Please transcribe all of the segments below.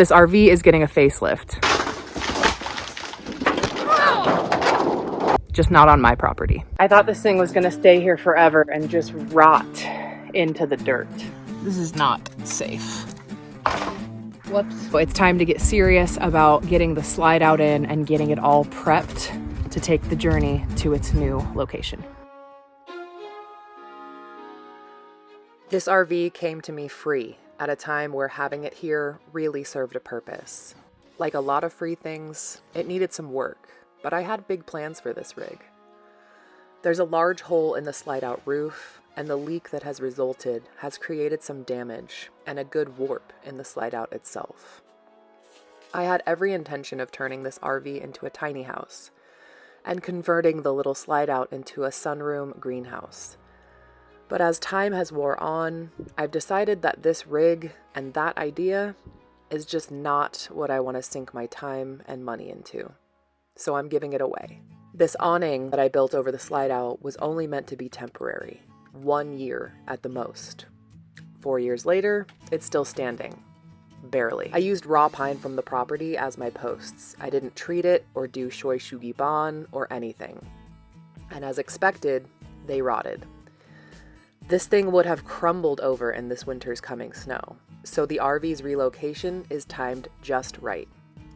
This RV is getting a facelift. Just not on my property. I thought this thing was gonna stay here forever and just rot into the dirt. This is not safe. Whoops. It's time to get serious about getting the slide out in and getting it all prepped to take the journey to its new location. This RV came to me free at a time where having it here really served a purpose. Like a lot of free things, it needed some work, but I had big plans for this rig. There's a large hole in the slide-out roof, and the leak that has resulted has created some damage and a good warp in the slide-out itself. I had every intention of turning this RV into a tiny house and converting the little slide-out into a sunroom greenhouse. But as time has wore on, I've decided that this rig and that idea is just not what I want to sink my time and money into. So I'm giving it away. This awning that I built over the slide out was only meant to be temporary, 1 year at the most. 4 years later, it's still standing. Barely. I used raw pine from the property as my posts. I didn't treat it or do shoy shugi ban or anything. And as expected, they rotted. This thing would have crumbled over in this winter's coming snow, so the RV's relocation is timed just right.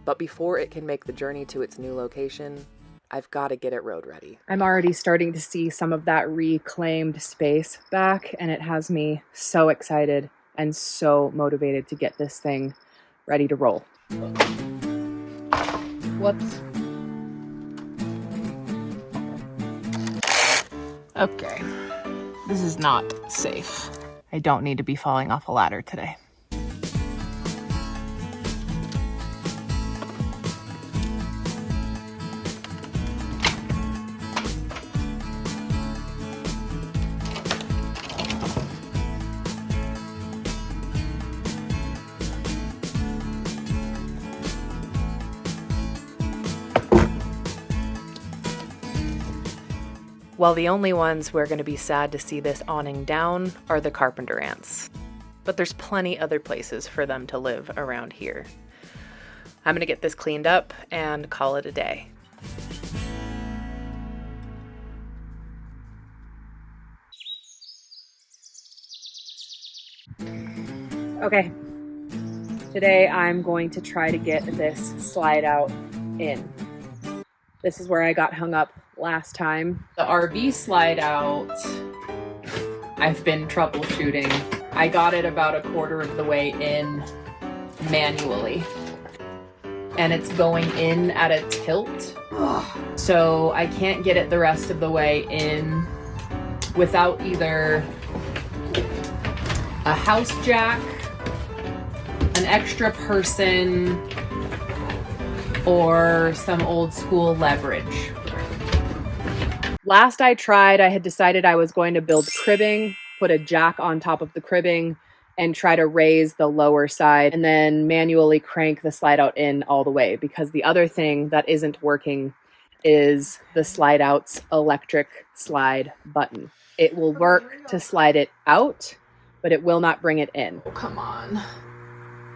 But before it can make the journey to its new location, I've got to get it road ready. I'm already starting to see some of that reclaimed space back, and it has me so excited and so motivated to get this thing ready to roll. Whoops. Okay. This is not safe. I don't need to be falling off a ladder today. Well, the only ones we're going to be sad to see this awning down are the carpenter ants. But there's plenty other places for them to live around here. I'm going to get this cleaned up and call it a day. Okay, today I'm going to try to get this slide out in. This is where I got hung up last time. The RV slide out, I've been troubleshooting. I got it about 1/4 of the way in manually. And it's going in at a tilt. So I can't get it the rest of the way in without either a house jack, an extra person, or some old school leverage. Last I tried, I had decided I was going to build cribbing, put a jack on top of the cribbing, and try to raise the lower side, and then manually crank the slide out in all the way, because the other thing that isn't working is the slide out's electric slide button. It will work to slide it out, but it will not bring it in. Oh, come on.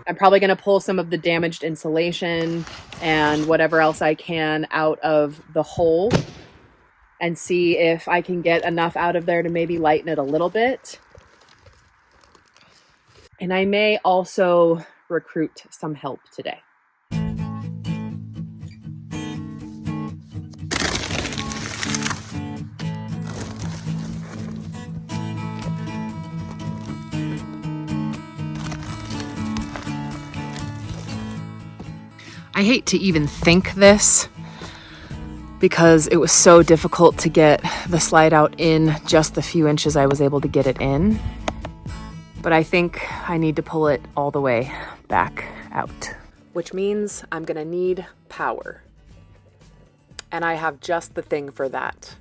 I'm probably going to pull some of the damaged insulation and whatever else I can out of the hole and see if I can get enough out of there to maybe lighten it a little bit. And I may also recruit some help today. I hate to even think this, because it was so difficult to get the slide out in just the few inches I was able to get it in. But I think I need to pull it all the way back out. Which means I'm gonna need power. And I have just the thing for that.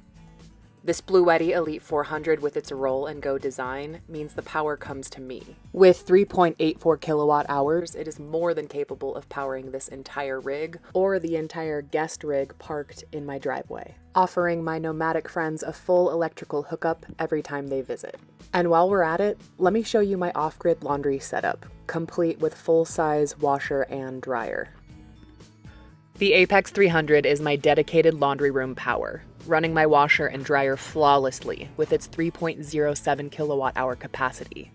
This Bluetti Elite 400 with its roll and go design means the power comes to me. With 3.84 kilowatt hours, it is more than capable of powering this entire rig or the entire guest rig parked in my driveway, offering my nomadic friends a full electrical hookup every time they visit. And while we're at it, let me show you my off-grid laundry setup, complete with full-size washer and dryer. The Apex 300 is my dedicated laundry room power, running my washer and dryer flawlessly with its 3.07 kilowatt hour capacity.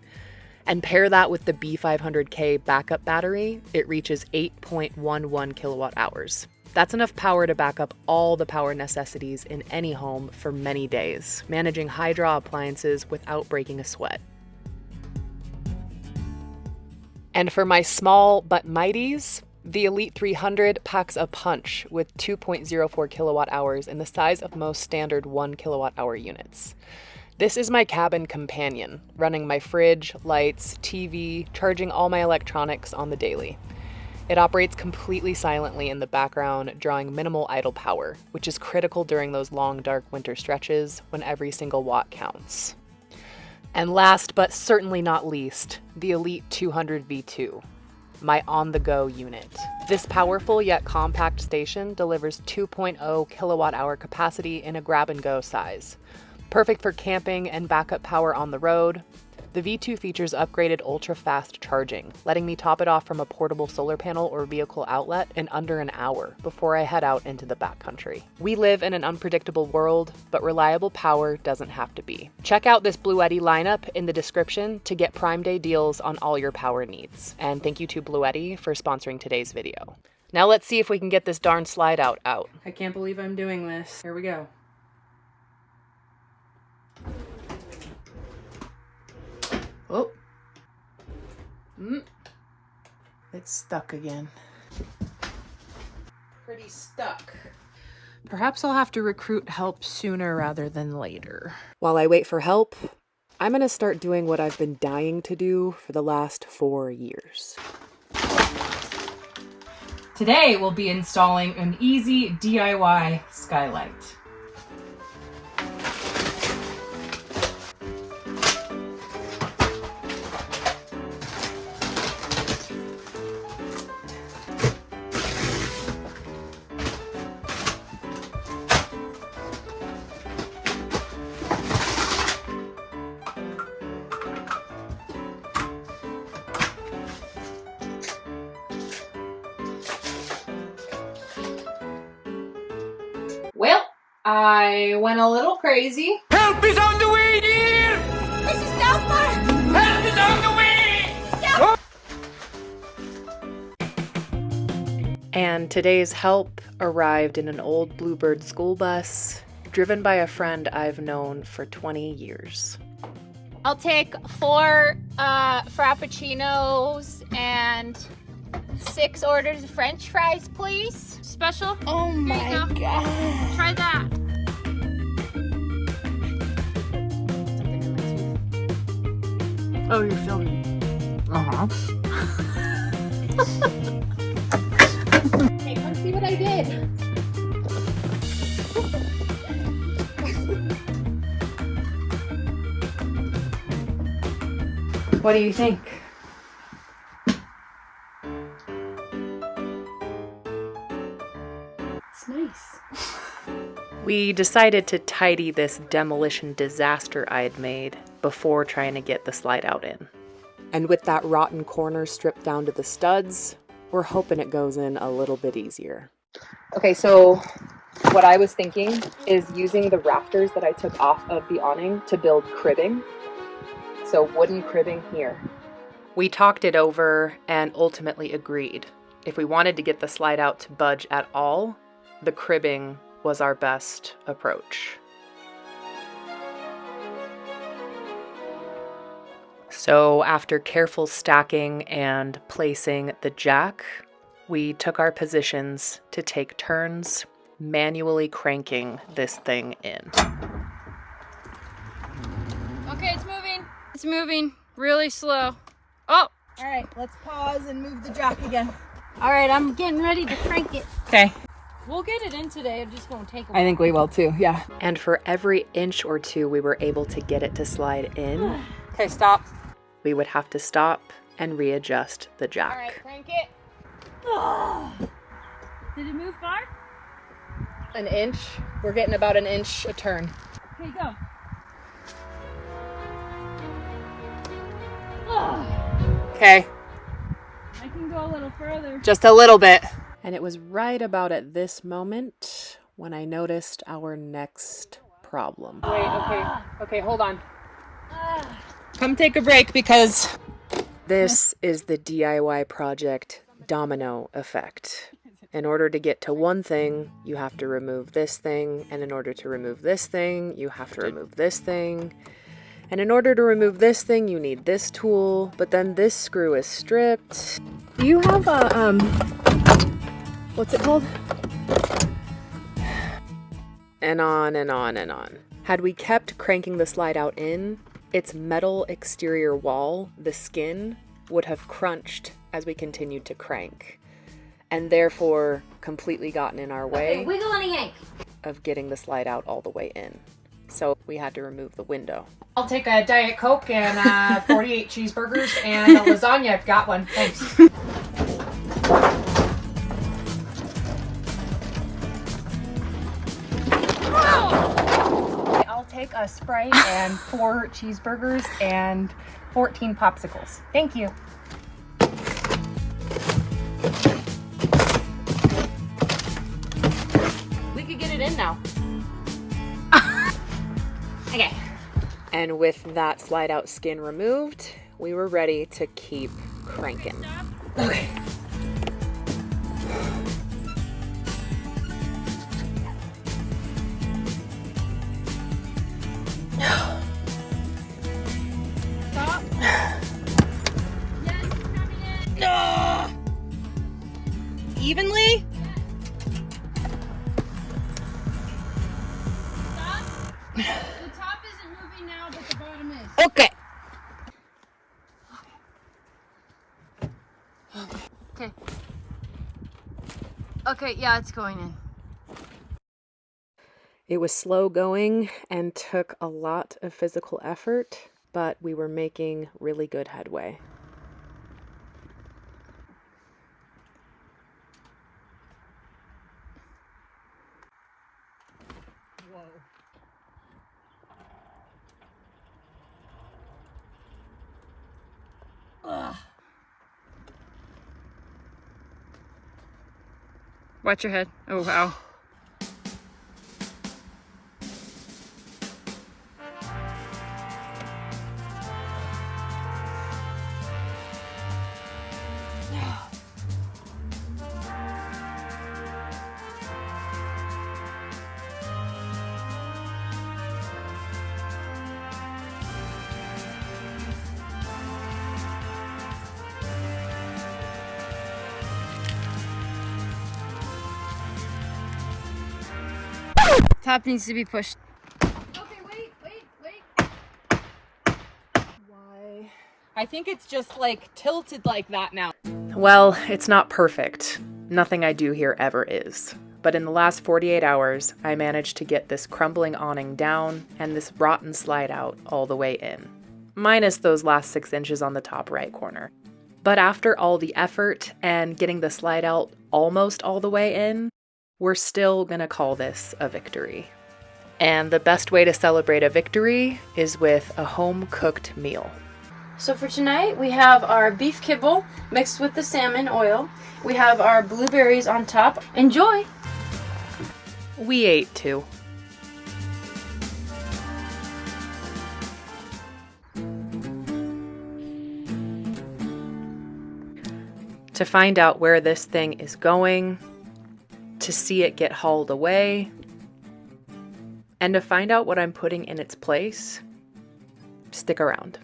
And pair that with the B500K backup battery, it reaches 8.11 kilowatt hours. That's enough power to back up all the power necessities in any home for many days, managing high-draw appliances without breaking a sweat. And for my small but mighties, the Elite 300 packs a punch with 2.04 kilowatt hours in the size of most standard 1 kilowatt hour units. This is my cabin companion, running my fridge, lights, TV, charging all my electronics on the daily. It operates completely silently in the background, drawing minimal idle power, which is critical during those long, dark winter stretches when every single watt counts. And last but certainly not least, the Elite 200 V2. My on-the-go unit. This powerful yet compact station delivers 2.0 kilowatt hour capacity in a grab-and-go size. Perfect for camping and backup power on the road. The V2 features upgraded ultra-fast charging, letting me top it off from a portable solar panel or vehicle outlet in under an hour before I head out into the backcountry. We live in an unpredictable world, but reliable power doesn't have to be. Check out this Bluetti lineup in the description to get Prime Day deals on all your power needs. And thank you to Bluetti for sponsoring today's video. Now let's see if we can get this darn slide out. I can't believe I'm doing this. Here we go. Oh. It's stuck again. Pretty stuck. Perhaps I'll have to recruit help sooner rather than later. While I wait for help, I'm gonna start doing what I've been dying to do for the last 4 years. Today we'll be installing an easy DIY skylight. Well, I went a little crazy. Help is on the way, dear! This is Delphi! Help is on the way! And today's help arrived in an old Bluebird school bus, driven by a friend I've known for 20 years. I'll take 4 frappuccinos and 6 orders of French fries, please. Special. Oh my god. Try that. Oh, you're filming. Hey, let's see what I did. What do you think? It's nice. We decided to tidy this demolition disaster I'd made before trying to get the slide out in. And with that rotten corner stripped down to the studs, we're hoping it goes in a little bit easier. Okay, so what I was thinking is using the rafters that I took off of the awning to build cribbing. So wooden cribbing here. We talked it over and ultimately agreed. If we wanted to get the slide out to budge at all, the cribbing was our best approach. So after careful stacking and placing the jack, we took our positions to take turns manually cranking this thing in. Okay, it's moving. It's moving really slow. Oh! Alright, let's pause and move the jack again. Alright, I'm getting ready to crank it. Okay. We'll get it in today. It just won't take a I while. think we will too, yeah. And for every inch or two we were able to get it to slide in, Okay, stop. we would have to stop and readjust the jack. All right, crank it. Did it move far? An inch. We're getting about an inch a turn. Okay, go. Okay, I can go a little further. just a little bit. And it was right about at this moment when I noticed our next problem. Wait, okay, hold on. Come take a break because This is the DIY project domino effect. In order to get to one thing, you have to remove this thing, and in order to remove this thing, you have to remove this thing. And in order to remove this thing, you need this tool, but then this screw is stripped. do you have a, what's it called? And on and on and on. Had we kept cranking the slide out in, its metal exterior wall, the skin, would have crunched as we continued to crank, and therefore completely gotten in our way Wiggle and a yank. of getting the slide out all the way in. So we had to remove the window. I'll take a Diet Coke and 48 cheeseburgers and a lasagna. I've got one. Thanks. I'll take a Sprite and 4 cheeseburgers and 14 popsicles. Thank you. We could get it in now. Okay. And with that slide out skin removed, we were ready to keep cranking. Okay. Stop. Yes, it's coming in. Evenly? Stop. The top isn't moving now, but the bottom is. Okay. Okay. Okay, yeah, it's going in. It was slow going and took a lot of physical effort, but we were making really good headway. Watch your head. Oh, wow. Top needs to be pushed. Okay, wait. Why? I think it's just like tilted like that now. Well, it's not perfect. Nothing I do here ever is. But in the last 48 hours, I managed to get this crumbling awning down and this rotten slide out all the way in, minus those last 6 inches on the top right corner. But after all the effort and getting the slide out almost all the way in, we're still gonna call this a victory. And the best way to celebrate a victory is with a home-cooked meal. So for tonight, we have our beef kibble mixed with the salmon oil. We have our blueberries on top. Enjoy! We ate too. To find out where this thing is going, to see it get hauled away, and to find out what I'm putting in its place, stick around.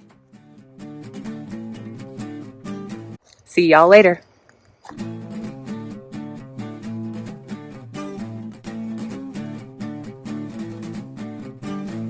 See y'all later.